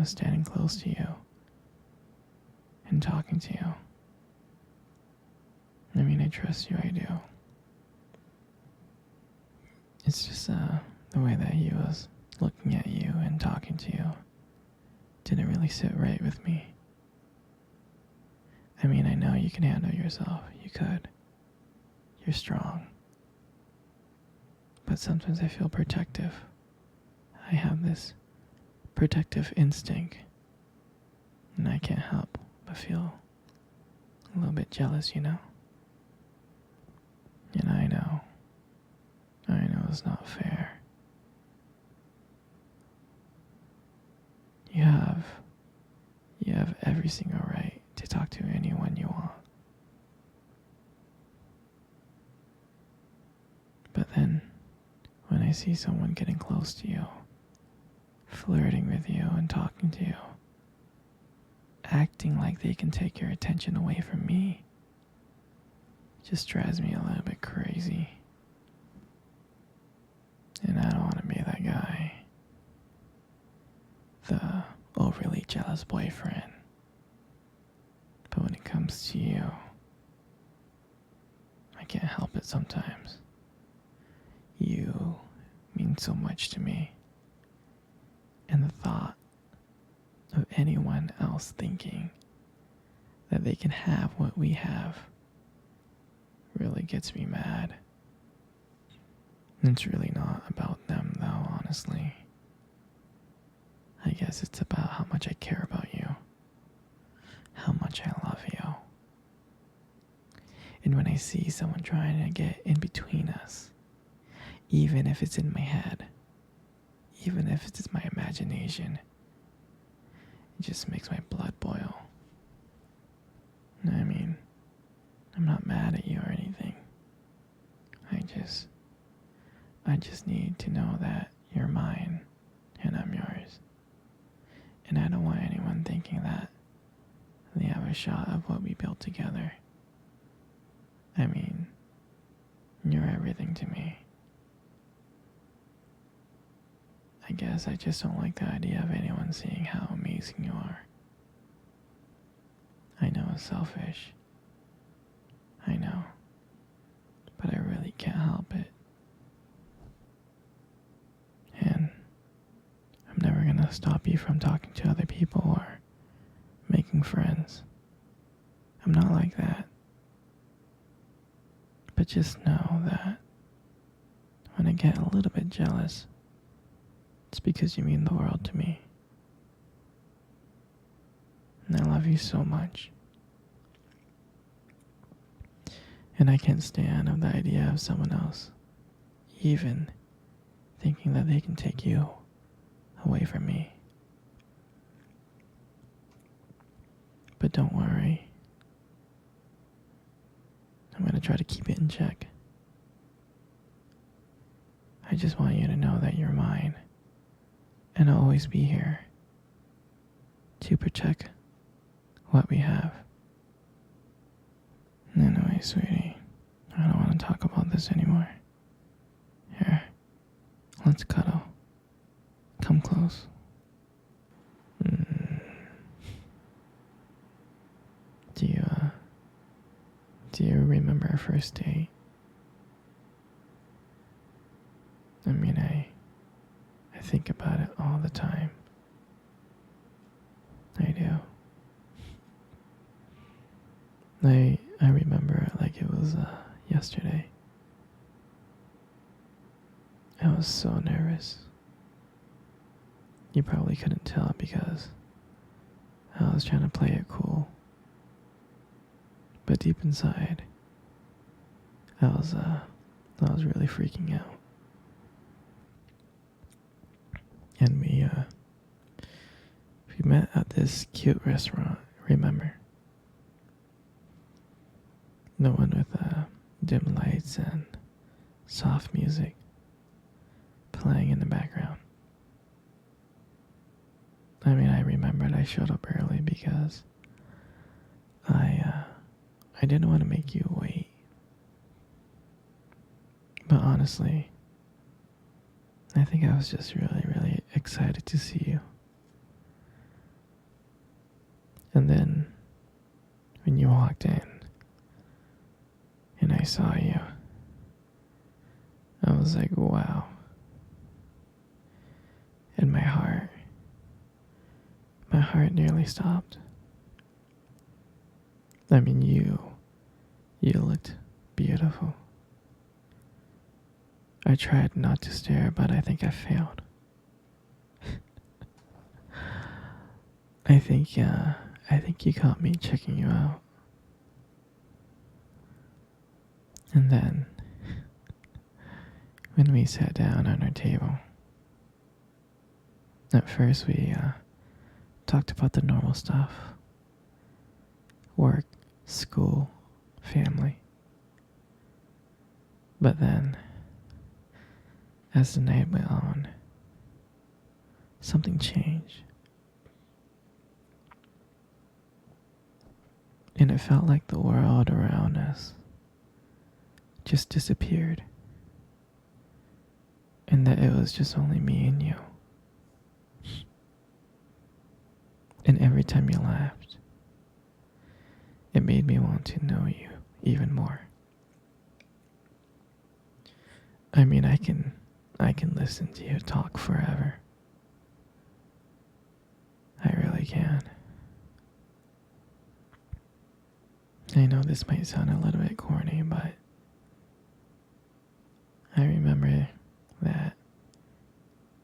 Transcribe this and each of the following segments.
was standing close to you and talking to you. I mean, I trust you, I do. It's just the way that he was looking at you and talking to you didn't really sit right with me. I mean, I know you can handle yourself. You could. You're strong. But sometimes I feel protective. I have this protective instinct. And I can't help but feel a little bit jealous, you know? And I know it's not fair. You have every single right to talk to anyone you want. But then, when I see someone getting close to you, flirting with you and talking to you, acting like they can take your attention away from me, it just drives me a little bit crazy. And I don't want to be that guy. The overly jealous boyfriend. But when it comes to you, I can't help it sometimes. You mean so much to me. And the thought of anyone else thinking that they can have what we have really gets me mad. It's really not about them though, honestly. I guess it's about how much I care about you. How much I love you. And when I see someone trying to get in between us, even if it's in my head, even if it's my imagination, it just makes my blood boil. I mean, I'm not mad at you or anything. I just need to know that you're mine and I'm yours. And I don't want anyone thinking that they have a shot of what we built together. I mean, you're everything to me. I guess I just don't like the idea of anyone seeing how amazing you are. I know it's selfish. I know. But I really can't help it. And I'm never gonna stop you from talking to other people or making friends. I'm not like that. But just know that when I get a little bit jealous, it's because you mean the world to me. And I love you so much. And I can't stand the idea of someone else even thinking that they can take you away from me. But don't worry. I'm going to try to keep it in check. I just want you to know that you're mine. And I'll always be here to protect what we have. Anyway, sweetie, I don't want to talk about this anymore. Here, let's cuddle. Come close. Do you remember our first date? I mean, I think about it all the time. I do. I remember it like it was yesterday. I was so nervous. You probably couldn't tell because I was trying to play it cool. But deep inside, I was really freaking out. And we met at this cute restaurant, remember? The one with dim lights and soft music playing in the background. I mean, I remembered I showed up early because I didn't want to make you wait. But honestly, I think I was just really, really excited to see you. And then when you walked in and I saw you, I was like, wow. And my heart nearly stopped. I mean, you looked beautiful. I tried not to stare, but I think I failed. I think you caught me checking you out. And then, when we sat down on our table, at first we talked about the normal stuff. Work, school, family. But then, as the night went on, something changed. And it felt like the world around us just disappeared. And that it was just only me and you. And every time you laughed, it made me want to know you even more. I mean, I can listen to you talk forever. I really can. I know this might sound a little bit corny, but I remember that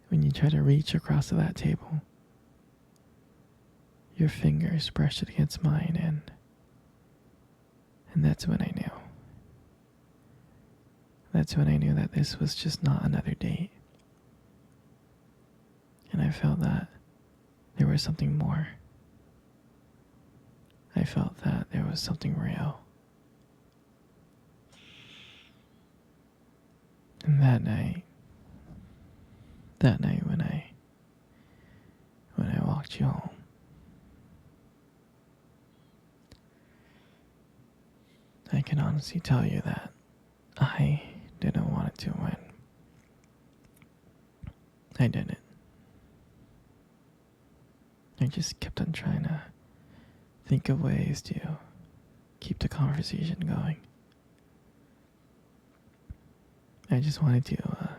when you try to reach across to that table, your fingers brushed against mine, and that's when I knew. That's when I knew that this was just not another date. And I felt that there was something more. I felt that there was something real. And that night when I walked you home, I can honestly tell you that I didn't want it to win. I didn't. I just kept on trying to think of ways to keep the conversation going. I just wanted to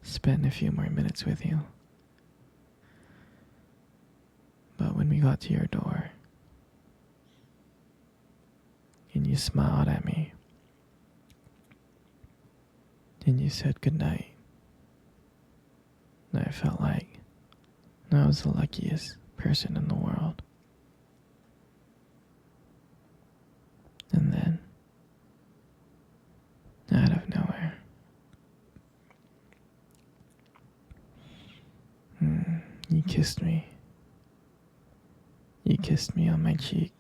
spend a few more minutes with you. But when we got to your door, and you smiled at me, and you said goodnight, I felt like I was the luckiest person in the world. And then, out of nowhere, you kissed me. You kissed me on my cheek.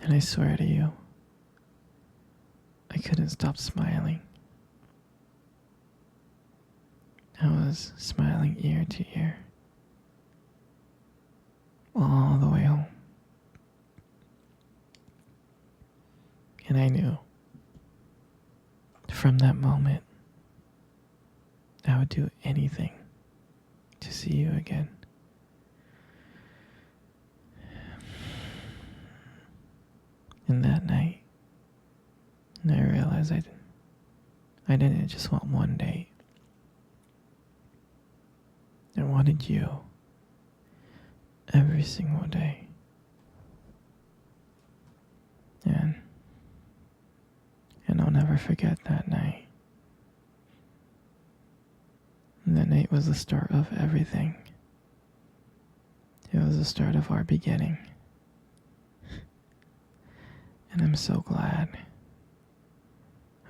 And I swear to you, I couldn't stop smiling. I was smiling ear to ear, all the way home. And I knew, from that moment, I would do anything to see you again. And that night, I realized I didn't just want one date. I wanted you every single day. And I'll never forget that night. And that night was the start of everything. It was the start of our beginning. And I'm so glad.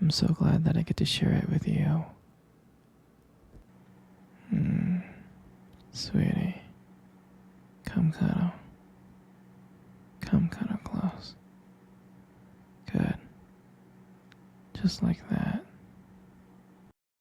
I'm so glad that I get to share it with you. Sweetie, come cuddle. Come cuddle close. Good. Just like that.